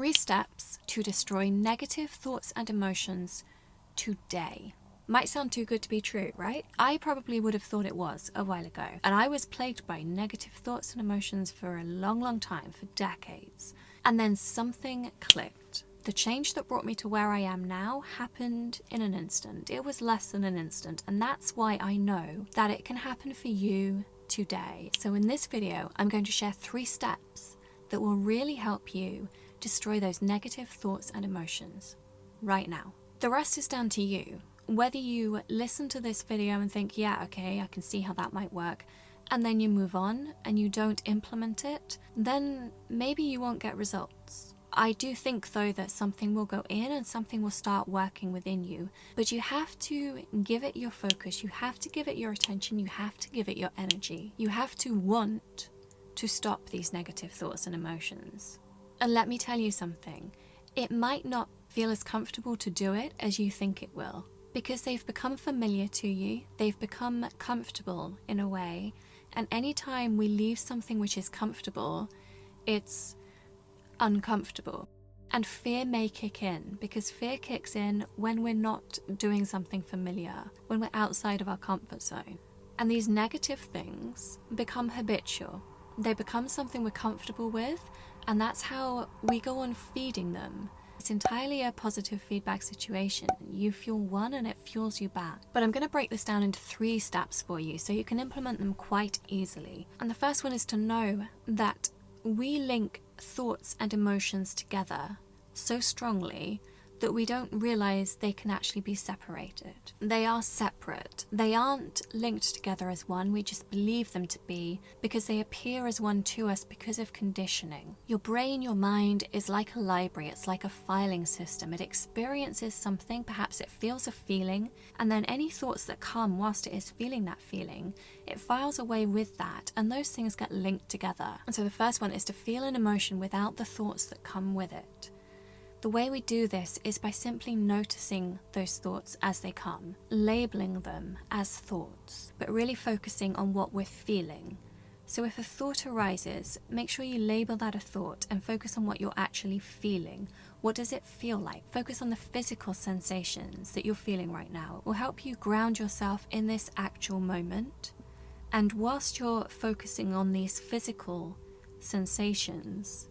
3 steps to destroy negative thoughts and emotions today. Might sound too good to be true, right? I probably would have thought it was a while ago. And I was plagued by negative thoughts and emotions for a long time, for decades. And then something clicked. The change that brought me to where I am now happened in an instant. It was less than an instant. And that's why I know that it can happen for you today. So in this video, I'm going to share 3 steps that will really help you destroy those negative thoughts and emotions right now. The rest is down to you. Whether you listen to this video and think, yeah, okay, I can see how that might work, and then you move on and you don't implement it, then maybe you won't get results. I do think though that something will go in and something will start working within you, but you have to give it your focus, you have to give it your attention, you have to give it your energy. You have to want to stop these negative thoughts and emotions. And let me tell you something, it might not feel as comfortable to do it as you think it will, because they've become familiar to you, they've become comfortable in a way, and anytime we leave something which is comfortable, it's uncomfortable. And fear may kick in, because fear kicks in when we're not doing something familiar, when we're outside of our comfort zone. And these negative things become habitual. They become something we're comfortable with, and that's how we go on feeding them. It's entirely a positive feedback situation. You fuel one and it fuels you back. But I'm going to break this down into 3 steps for you so you can implement them quite easily. And the first one is to know that we link thoughts and emotions together so strongly that we don't realize they can actually be separated. They are separate. They aren't linked together as one, we just believe them to be because they appear as one to us because of conditioning. Your brain, your mind is like a library, it's like a filing system. It experiences something, perhaps it feels a feeling, and then any thoughts that come whilst it is feeling that feeling, it files away with that, and those things get linked together. And so the first one is to feel an emotion without the thoughts that come with it. The way we do this is by simply noticing those thoughts as they come, labeling them as thoughts, but really focusing on what we're feeling. So if a thought arises, make sure you label that a thought and focus on what you're actually feeling. What does it feel like? Focus on the physical sensations that you're feeling right now. It will help you ground yourself in this actual moment. And whilst you're focusing on these physical sensations,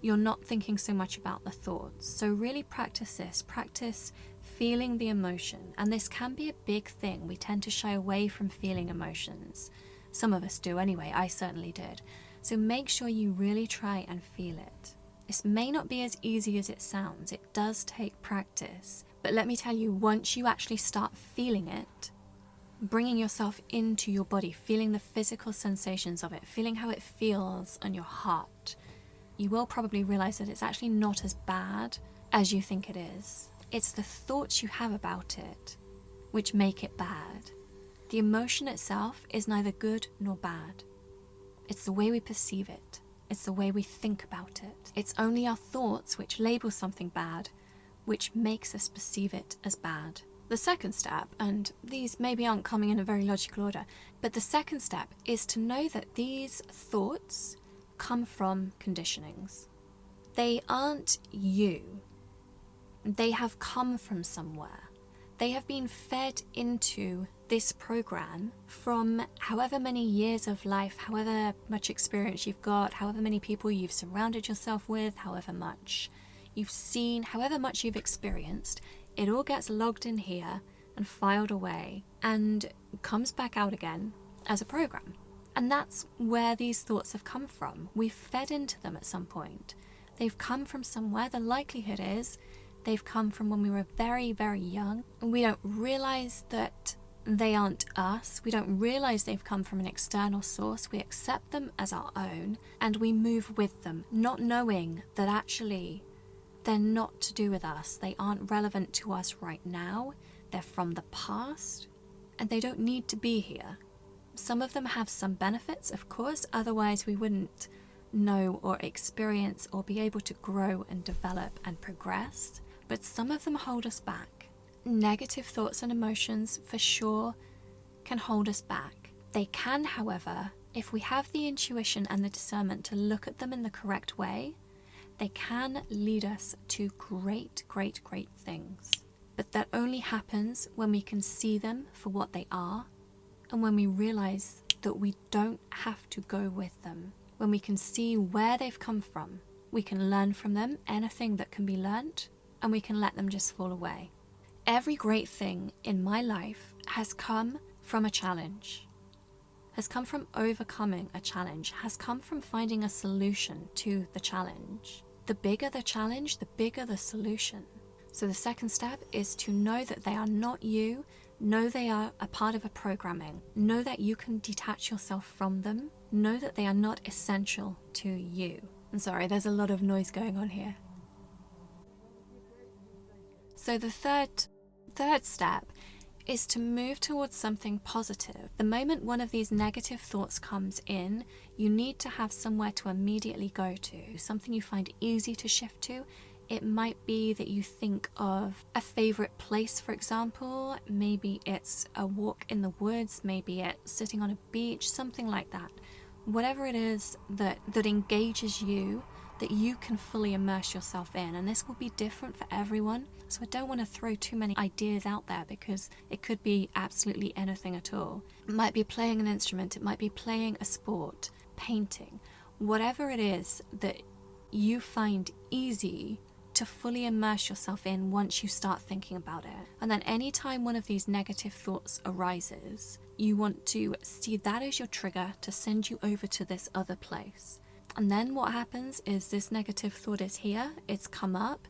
you're not thinking so much about the thoughts. So really practice this. Practice feeling the emotion. And this can be a big thing. We tend to shy away from feeling emotions. Some of us do anyway. I certainly did. So make sure you really try and feel it. This may not be as easy as it sounds. It does take practice. But let me tell you, once you actually start feeling it, bringing yourself into your body, feeling the physical sensations of it, feeling how it feels on your heart, you will probably realize that it's actually not as bad as you think it is. It's the thoughts you have about it which make it bad. The emotion itself is neither good nor bad. It's the way we perceive it. It's the way we think about it. It's only our thoughts which label something bad, which makes us perceive it as bad. The second step, and these maybe aren't coming in a very logical order, but the second step is to know that these thoughts come from conditionings. They aren't you. They have come from somewhere. They have been fed into this program from however many years of life, however much experience you've got, however many people you've surrounded yourself with, however much you've seen, however much you've experienced. It all gets logged in here and filed away and comes back out again as a program. And that's where these thoughts have come from. We've fed into them at some point. They've come from somewhere. The likelihood is they've come from when we were very, very young. And we don't realize that they aren't us. We don't realize they've come from an external source. We accept them as our own and we move with them, not knowing that actually they're not to do with us. They aren't relevant to us right now. They're from the past and they don't need to be here. Some of them have some benefits, of course, otherwise we wouldn't know or experience or be able to grow and develop and progress. But some of them hold us back. Negative thoughts and emotions, for sure, can hold us back. They can, however, if we have the intuition and the discernment to look at them in the correct way, they can lead us to great, great, great things. But that only happens when we can see them for what they are, and when we realize that we don't have to go with them. When we can see where they've come from, we can learn from them anything that can be learnt, and we can let them just fall away. Every great thing in my life has come from a challenge, has come from overcoming a challenge, has come from finding a solution to the challenge. The bigger the challenge, the bigger the solution. So the second step is to know that they are not you, know they are a part of a programming, know that you can detach yourself from them, know that they are not essential to you. I'm sorry, there's a lot of noise going on here. So the third step is to move towards something positive. The moment one of these negative thoughts comes in, you need to have somewhere to immediately go to, something you find easy to shift to. It might be that you think of a favorite place, for example. Maybe it's a walk in the woods, maybe it's sitting on a beach, something like that. Whatever it is that engages you, that you can fully immerse yourself in. And this will be different for everyone. So I don't want to throw too many ideas out there because it could be absolutely anything at all. It might be playing an instrument, it might be playing a sport, painting, whatever it is that you find easy to fully immerse yourself in once you start thinking about it. And then anytime one of these negative thoughts arises, you want to see that as your trigger to send you over to this other place. And then what happens is this negative thought is here, it's come up,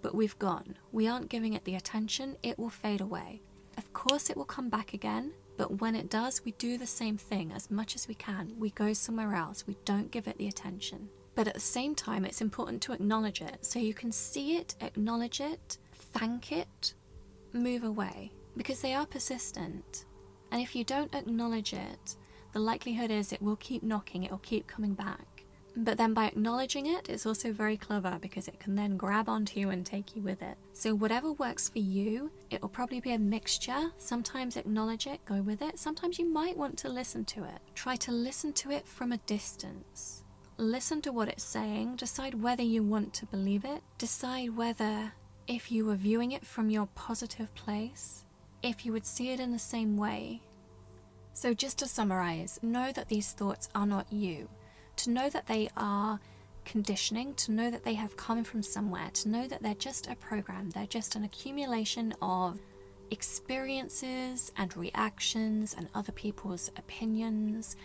but we've gone. We aren't giving it the attention, it will fade away. Of course it will come back again, but when it does, we do the same thing as much as we can. We go somewhere else, we don't give it the attention. But at the same time, it's important to acknowledge it. So you can see it, acknowledge it, thank it, move away. Because they are persistent. And if you don't acknowledge it, the likelihood is it will keep knocking, it will keep coming back. But then by acknowledging it, it's also very clever because it can then grab onto you and take you with it. So whatever works for you, it will probably be a mixture. Sometimes acknowledge it, go with it. Sometimes you might want to listen to it. Try to listen to it from a distance. Listen to what it's saying, decide whether you want to believe it, decide whether, if you were viewing it from your positive place, if you would see it in the same way. So just to summarize, know that these thoughts are not you. To know that they are conditioning, to know that they have come from somewhere, to know that they're just a program, they're just an accumulation of experiences and reactions and other people's opinions.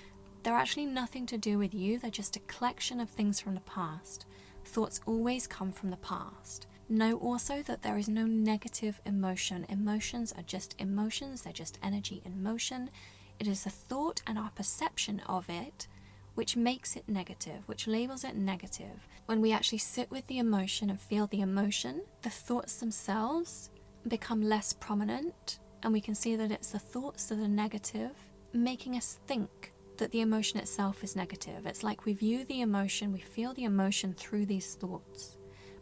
They're actually nothing to do with you, they're just a collection of things from the past. Thoughts always come from the past. Know also that there is no negative emotion. Emotions are just emotions, they're just energy in motion. It is a thought and our perception of it which makes it negative, which labels it negative. When we actually sit with the emotion and feel the emotion, the thoughts themselves become less prominent, and we can see that it's the thoughts that are negative, making us think that the emotion itself is negative. It's like we view the emotion, we feel the emotion through these thoughts,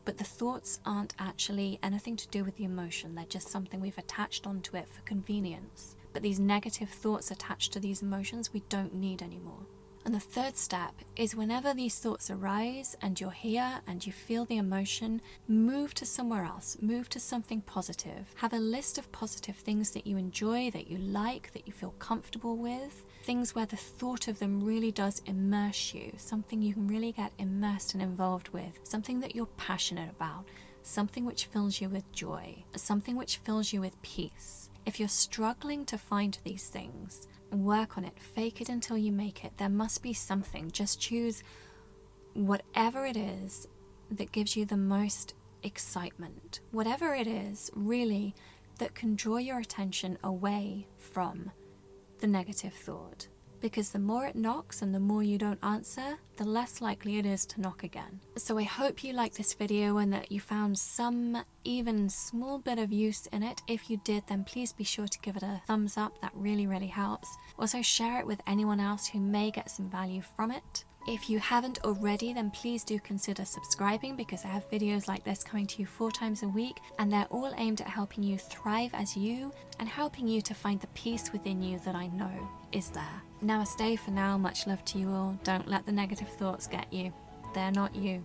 but the thoughts aren't actually anything to do with the emotion. They're just something we've attached onto it for convenience. But these negative thoughts attached to these emotions we don't need anymore. And the third step is whenever these thoughts arise and you're here and you feel the emotion, move to somewhere else, move to something positive. Have a list of positive things that you enjoy, that you like, that you feel comfortable with. Things where the thought of them really does immerse you, something you can really get immersed and involved with, something that you're passionate about, something which fills you with joy, something which fills you with peace. If you're struggling to find these things, work on it, fake it until you make it. There must be something. Just choose whatever it is that gives you the most excitement. Whatever it is, really, that can draw your attention away from the negative thought. Because the more it knocks and the more you don't answer, the less likely it is to knock again. So I hope you liked this video and that you found some even small bit of use in it. If you did, then please be sure to give it a thumbs up. That really, really helps. Also share it with anyone else who may get some value from it. If you haven't already, then please do consider subscribing because I have videos like this coming to you 4 times a week, and they're all aimed at helping you thrive as you and helping you to find the peace within you that I know is there. Namaste for now, much love to you all. Don't let the negative thoughts get you. They're not you.